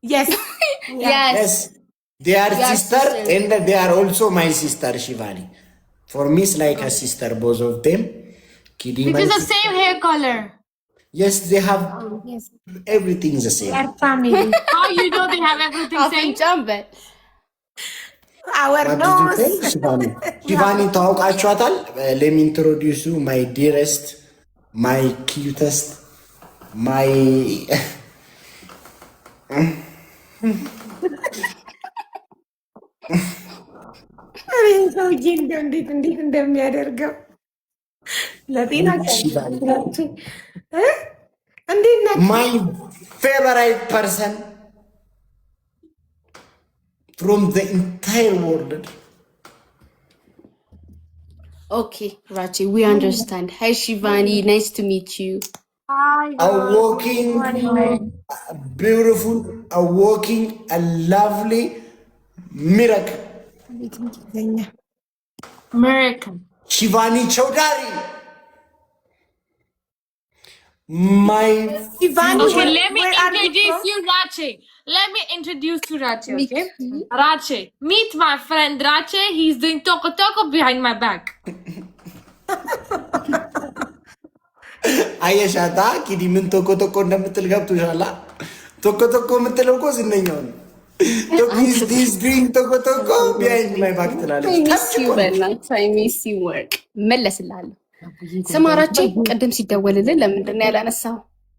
Yes. Yes. They are sister and they are also my sister, Shivani. For me, it's like a sister, both of them. It is the same hair color. Yes, they have everything the same. Our family. How you know they have everything same? Our What nose. did you say, Shivani? Shivani, talk let me introduce you my dearest, my cutest, my... እንዴት እንደሚያደርገው my favorite person from the entire world. Okay, Rachi, we understand. Hi, Shivani. Nice to meet you. Hi. A walking, beautiful, a walking, a lovely miracle. American. Shivani Chaudhary. My Shivani, okay, let me introduce you, Rache. Let me introduce you, Rache. Okay, Rache. Meet my friend Rache. He's doing toko toko behind my back. አየሻታ ኪዲ ምን ቶኮ ቶኮ እንደምትል ገብቶሻላ። ቶኮ ቶኮ የምትለው እኮ ዝነኛው ነው። ቶኪስ ድሪንክ ቶኮ ቶኮ ቢሃይንድ ማይ ባክ ትላለች። ሚስ ዩ ወርቅ መለስልሃለሁ። ስማራቼ ቅድም ሲደወልልን ለምንድን ነው ያላነሳው?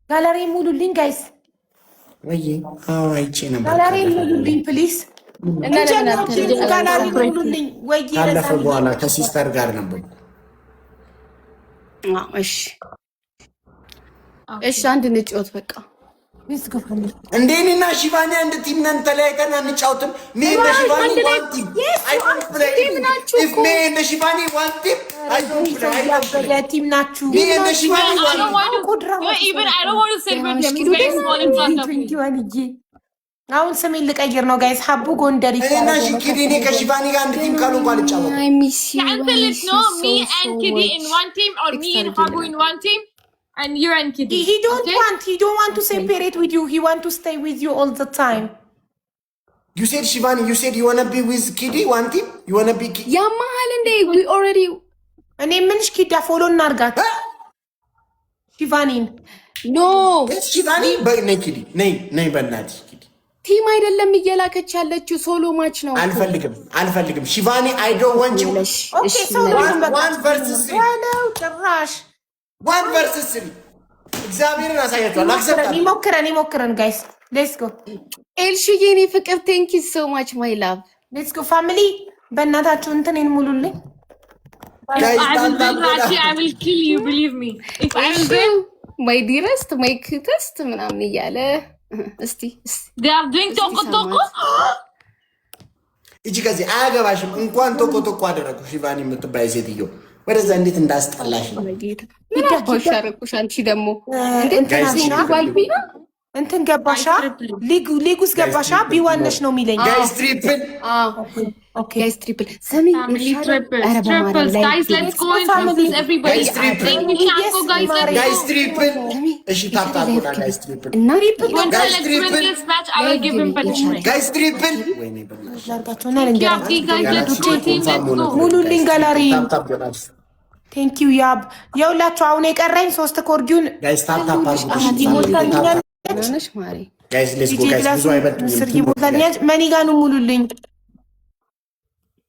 ጋለሪ ሙሉልኝ ጋይስ። ወይ አይቼ ነበር። ጋለሪ ሙሉልኝ ፕሊዝ። እና ጋለሪ ሙሉልኝ ወይ ካለፈ በኋላ ከሲስተር ጋር ነበር። እሺ እሺ፣ አንድ እንጫወት በቃ። እንዴ እኔና ሺቫኒ አንድ ቲም ነን፣ ተለያይተን አንጫወትም። ሚ እንደ ሺቫኒ ዋን ቲም አይ ዶንት ፕሌይ ኢፍ ሚ እንደ ሺቫኒ ዋን ቲም አይ ዶንት ፕሌይ ቲም ናችሁ። ሚ እንደ ሺቫኒ ዋን Even I don't want to celebrate them. It's very small in front of me. አሁን ስሜን ልቀይር ነው ጋይስ። ሀቡ ጎንደር እና ሺኪዲ እኔ ከሺቫኒ ጋር አንድ ቲም ካሉ እንኳን ልጫወት። አይ ሚስ ዩ Cancel it, no? Me and Kiddy in one team, or me and Habu in one team, and you and Kiddy. He don't want to separate with you. He want to stay with you all the time. You said Shivani, you said you wanna be with Kiddy one team? You wanna be ያማሃል እንዴ? we already እኔ ምንሽ ኪዳ ፎሎ እናርጋት ሺቫኒን። ኖ ሺቫኒ በነይ ኪዲ ነይ በእናትሽ ኪዲ ቲም አይደለም እየላከች ያለችው ሶሎ ማች ነው። አልፈልግም ሺቫኒ አይ ዶንት ዋንት ዩ። ኦኬ ሶሎ ዋን ቨርሰስ 3 ዋው ጭራሽ ዋን ቨርሰስ 3 እግዚአብሔርን አሳያችኋለሁ። አክሰፕት ይሞክረን ጋይስ ሌትስ ጎ። ኤልሽዬ እኔ ፍቅር ቴንክ ዩ ሶ ማች ማይ ላቭ። ሌትስ ጎ ፋሚሊ። በእናታችሁ እንትኔን ሙሉልኝ። I will kill you, believe me. If I will win, my dearest, my cutest ምናምን እያለ እስቲ they are doing toko toko. እጂ ከዚህ አያገባሽም። እንኳን ቶኮ ቶኮ አደረኩ ሺቫኒ የምትባይ ሴትዮ ወደዛ እንዴት እንዳስጠላሽ ነው። ምን አባሻረኩሽ አንቺ ደግሞ እንትን ገባሻ ሊጉስ ገባሻ ቢዋነሽ ነው የሚለኝ። ጋይስ ትሪፕል ጋይስ ትሪፕል ሰሚ guys, let's go and this everybody. Thank you, Chanko, guys. ጋይስ ትሪፕል እሺ ታጣቁና ጋይስ ትሪፕል Guys, let's win this match. I will give him punishment. ጋይስ ትሪፕል ወይኔ ላርጋቸውና ለንገራቸው Guys, let's go team. Let's go. ሙሉልኝ ጋላሪ። ቴንክ ዩ ያብ። የሁላችሁ አሁን የቀረኝ 3 ኮርጊውን ጋይስ ታጣቁ ነሽ ማሪ ጋይስ ሌትስ ጎ ጋይስ ብዙ አይበልጥም። ስር ይሞታልኛል። መኒጋኑን ሙሉልኝ።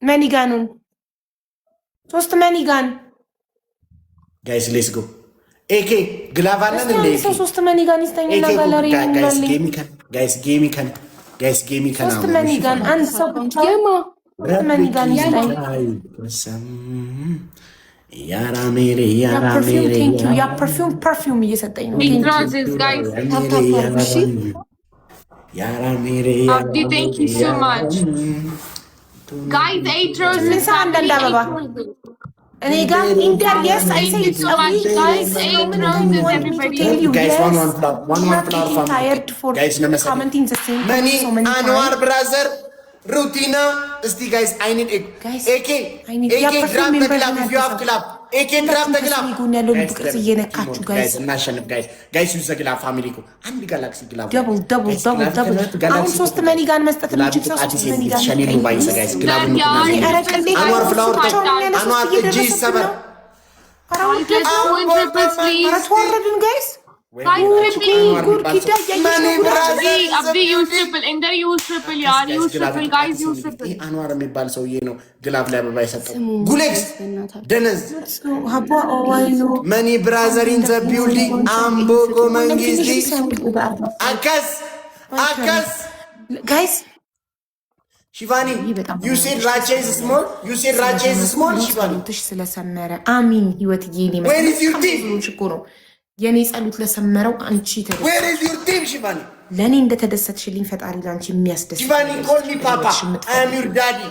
መኒጋኑን 3 መኒጋን ጋይስ ሌትስ ጎ ኤኬ ግላቫለን እንደ ኤኬ 3 መኒጋን ይስተኛና ጋላሪ ሙሉልኝ። ጋይስ ጌሚ ከና 3 መኒጋን አንድ ሰው ብቻ መኒጋን ይስተኛ። ያራ ሜሬ ያ ፐርፊውም እየሰጠኝ ነው። ያራ ሜሬ thank you so much. Guys, 8 roses. አንዳንድ አበባ እኔ ጋር ኢንተር yes I say it's so much, guys. 8 roses, everybody. guys one flower tired for commenting the same many Anwar brother Rutina, Sti guys, I need AK. Guys, I need AK, grab the clap if you have clap. ኤኬን ድራፍ ተግላፍ ጎን ያለው ልብ ቅርጽ እየነካችሁ ጋይስ እናሸንፍ ጋይስ ዩዘ ግላፍ ፋሚሊ እኮ አንድ ጋላክሲ ግላፍ ደብል አሁን 3 መኒጋን መስጠት የሚችል 3 መኒጋን ሸኔሉ ባይሰ ጋይስ ግላፍ ነው አንዋር ፍላወር አንዋር እጂ ሰበር አራተወረድን ጋይስ አንዋር የሚባል ሰውዬ ነው ግላብ ላይ አበባ የሰጠው። ጉሌክስ ደነዝ መኒ ብራዘሪን ዘ ቢልዲንግ አምቦጎ መንግስቲ አከስ ጋይስ ሺቫኒ you said Rache is small ሺቫኒ ትሽ ስለሰመረ አሚን ህይወት ይኔ ነው የኔ ጸሎት ለሰመረው አንቺ where is your team ሺቫኒ ለኔ እንደተደሰትሽልኝ ፈጣሪ ላንቺ የሚያስደስት ሺቫኒ call me papa I am your daddy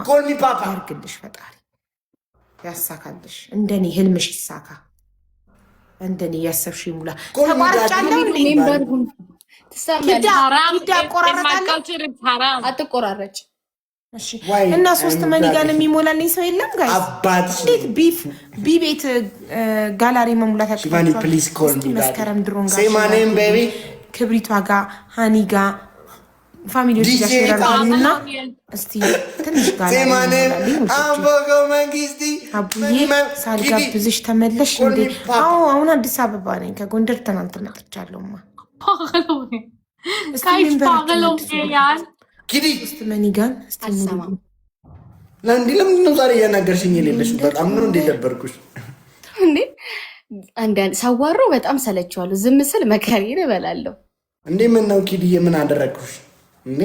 call me papa ያርግልሽ ፈጣሪ ያሳካልሽ እንደኔ ህልምሽ ይሳካ እንደኔ ያሰብሽ ይሙላ ተቋርጫለሁ ሜምበርጉን አትቆራረጭ እና 3 መኒጋን የሚሞላልኝ ሰው የለም ጋይስ አባት እንዴት ቢቤት ጋላሪ መሙላት ሺቫኒ ፕሊዝ ኮል ሚ መስከረም ድሮን ጋር say my name baby ክብሪቷ ጋር ሃኒ ጋር ፋሚሊዎች ጋር ሸራራልና እስቲ ትንሽ ጋር say my name አምቦጎ መንግስቲ አቡዬ ሳልጋብዝሽ ተመለሽ እንዴ አሁን አዲስ አበባ ነኝ ከጎንደር ትናንት መጥቻለሁማ ኪዲ መኒጋን ለምንድን ነው ዛሬ እያናገርሽኝ የሌለሽ? በጣም ነው እንዴ ደበርኩሽ እንዴ? አንዳንድ ሰዋሮ በጣም ሰለችዋለሁ። ዝም ስል መከሪን እበላለሁ እንዴ። ምን ነው ኪዲዬ ምን አደረግኩሽ እንዴ?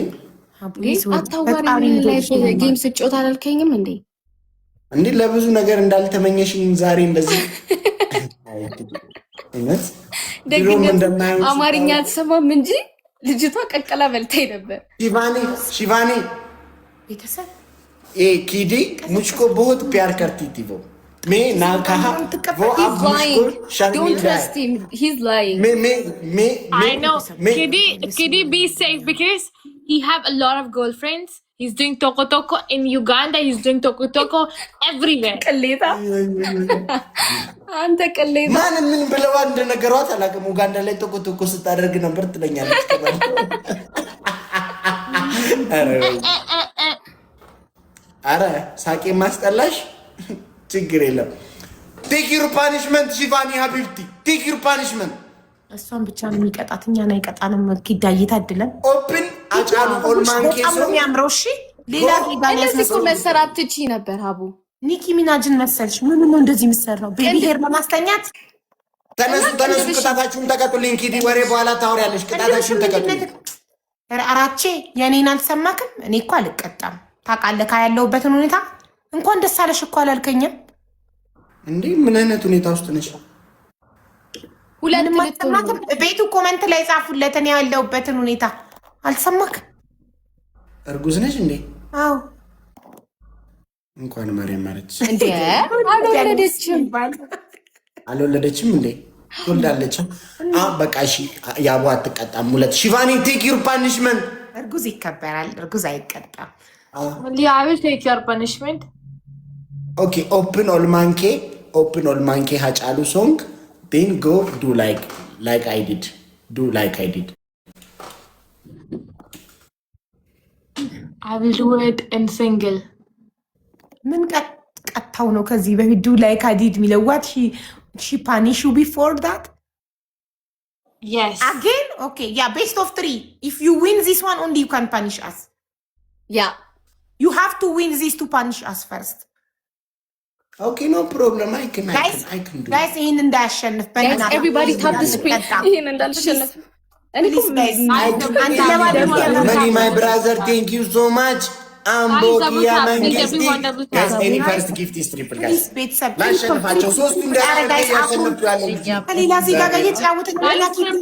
አታዋሪ ላይ ጌም ስጮት አላልከኝም እንዴ? እንዴ ለብዙ ነገር እንዳልተመኘሽኝ ዛሬ እንደዚህ እነት ደግነት አማርኛ አትሰማም እንጂ ልጅቷ ቀቀላ በልታይ ነበር። ሺቫኒ ቤተሰብ ኪዲ ሙችኮ बहुत प्यार करती थी वो मैं ना कहा वो अब मुझको don't trust him, he's lying. I know. Kidi be safe because he have a lot of girlfriends. He's doing toko in Uganda. He's doing toko everywhere. ቀሌታ አንተ ቀሌታ ማን ምን ብለው አንድ ነገሯት አላውቅም። ኡጋንዳ ላይ ቶኮ ስታደርግ ነበር ትለኛለች። አረ ሳቄ ማስጠላሽ ችግር የለም። ቴክ ዩር ፓኒሽመንት ሺቫኒ ሀቢብቲ ቴክ ዩር ፓኒሽመንት። እሷን ብቻ ነው የሚቀጣት፣ እኛን አይቀጣንም። ኪዳዬት አይደለም ኦፕን አጫሉ ኦልማንኬ ሰው የሚያምረው እሺ። ሌላ እንደዚህ እኮ መሰራት ትችይ ነበር። አቡ ኒኪ ሚናጅን መሰልሽ። ምን ነው እንደዚህ የምትሰራው? ቤቢ ሄር ለማስተኛት ተነሱ፣ ቅጣታችሁን ተቀጡልኝ። ኪዲ ወሬ በኋላ ታወሪያለሽ። ቅጣታችሁን ተቀጡልኝ። አራቼ የኔን አልሰማክም። እኔ እኮ አልቀጣም። ታውቃለህ ያለሁበትን ሁኔታ። እንኳን ደስ አለሽ እኮ አላልከኝም እንዴ? ምን አይነት ሁኔታ ውስጥ ነሽ? ሁለንም አልሰማክም። ቤቱ ኮመንት ላይ ጻፉለት። እኔ ያለሁበትን ሁኔታ አልሰማክም። እርጉዝ ነሽ እንዴ? አዎ። እንኳን ማርያም ማረች እንዴ? አልወለደችም እንዴ? ትወልዳለች። በቃ እሺ፣ ያቡ አትቀጣም። ሁለት ሺቫኒ ቴክ ዩር ፓኒሽመንት። እርጉዝ ይከበራል፣ እርጉዝ አይቀጣም። I will take your punishment. Okay, open all monkey hachalu song, then go do like I did. Do like I did. I will do it in single. ምን ቀጣው ነው ከዚህ በፊት do like I did የሚለው? What she punish you before that? Yes. Again? Okay, yeah, best of 3. If you win this one only you can punish us. Yeah. You have to win this to punish us first. Okay, no problem. I can do guys, ይሄን እንዳያሸንፍ በእናትህ everybody tap the screen. ይሄን እንዳልሸነፍ please guys. Money my brother, thank you so much. Ambogia Mangisti. Guys, any first gift is triple, guys. ላሸንፋቸው ሶስቱ ከሌላ ዜጋ ጋር እየተጫወትን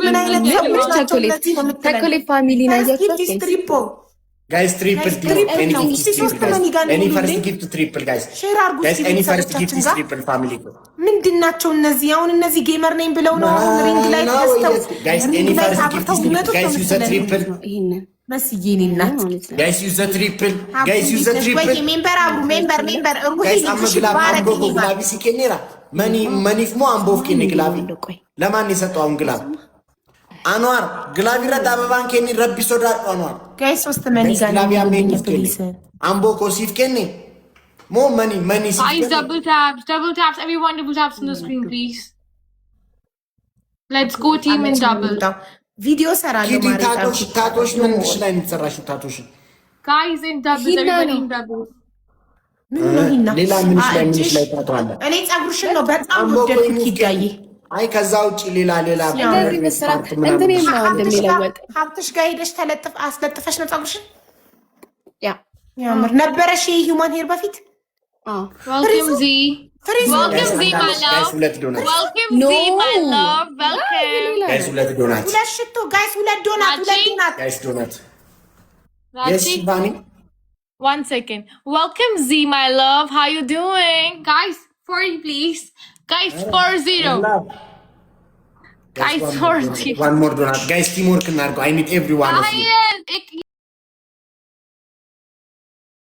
ምን አይነት ቸኮሌት ፋሚሊ ናቸው። Guys, triple gift. Any first gift triple, guys. Guys, any first gift is triple family. ምንድናቸው እነዚህ? አሁን እነዚህ ጌመር ነኝ ብለው ነው አሁን ሪንግ ላይ ተስተው guys, any first gift is triple. Guys, use a triple. መስዬ እኔ እናት ጋይስ ዩዝ ዘ ትሪፕል ጋይስ ዩዝ ዘ ትሪፕል ሜምበር አብሩ ሜምበር ጋይስ አመግላ አምቦ ግላቢ ሲኬኔራ መኒፍ ሞ አምቦፍ ኬኔ ግላቢ ለማን የሰጠው አሁን ግላብ አንዋር ግላቢ ረዳ አበባን ኬኔ ረቢ ሶዳ አንዋር ጋይስ ሶስት መኒ ጋር ግላቢ አሜን ፕሊዝ አምቦ ኮሲፍ ኬኔ ሞ መኒ ሲፍ Guys, double taps, everyone double taps on the screen, please. Let's go team in double. ቪዲዮ ሰራለሁ ማለት ታቶሽ ምን ላይ እንሰራሽው ታቶሽ Guys in double, everybody in double. ሌላ ምን ላይ ታቶ አለ እኔ ጸጉርሽን ነው በጣም ወደድኩት ይጋይ አይ ከዛ ውጪ ሌላ እንደዚህ መስራት እንትን ነው እንደሚለወጥ ሀብትሽ ጋር ሄደሽ ተለጥፍ አስለጥፈሽ ነው ጸጉርሽን ያ ያምር ነበረሽ የሂውማን ሄር በፊት Welcome Z. Welcome Z, my love. Welcome Z, my love. Welcome. Guys, ሁለት ዶናት ሁለት ሽቶ ጋይስ ሁለት ዶናት ጋይስ ዶናት Yes, Shivani. 1 second. Welcome Z, my love. How you doing? Guys, 40 please. Guys, 40. Guys, 40. One more donut. Guys, teamwork. I need everyone of you.